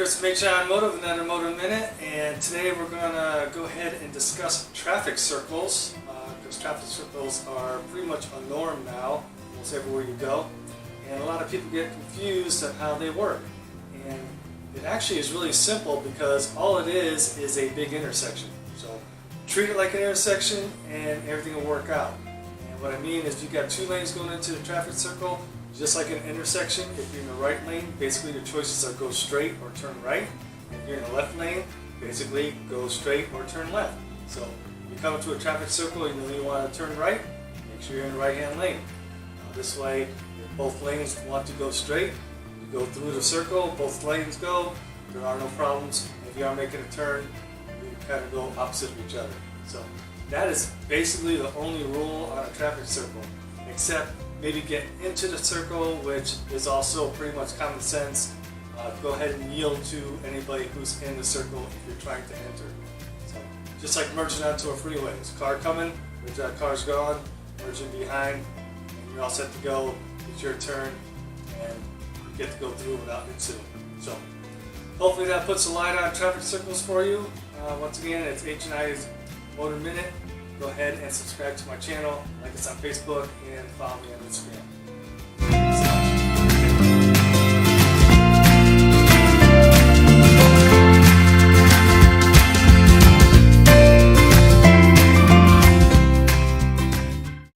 Chris from H&I Automotive, another Motor Minute, and today we're going to go ahead and discuss traffic circles, because traffic circles are pretty much a norm now, almost everywhere you go, and a lot of people get confused on how they work. And it actually is really simple because all it is a big intersection. So treat it like an intersection and everything will work out. And what I mean is you've got two lanes going into the traffic circle. Just like an intersection, if you're in the right lane, basically your choices are go straight or turn right. If you're in the left lane, basically go straight or turn left. So if you come into a traffic circle, you know you want to turn right, make sure you're in the right-hand lane. This way, if both lanes want to go straight, you go through the circle, both lanes go, there are no problems. If you are making a turn, you kind of go opposite of each other. So that is basically the only rule on a traffic circle, except maybe get into the circle, which is also pretty much common sense. Go ahead and yield to anybody who's in the circle if you're trying to enter. So just like merging onto a freeway. There's a car coming, that car's gone, merging behind, and you're all set to go. It's your turn, and you get to go through without incident. So hopefully that puts a light on traffic circles for you. Once again, it's H&I's Motor Minute. Go ahead and subscribe to my channel, like us on Facebook, and follow me on Instagram.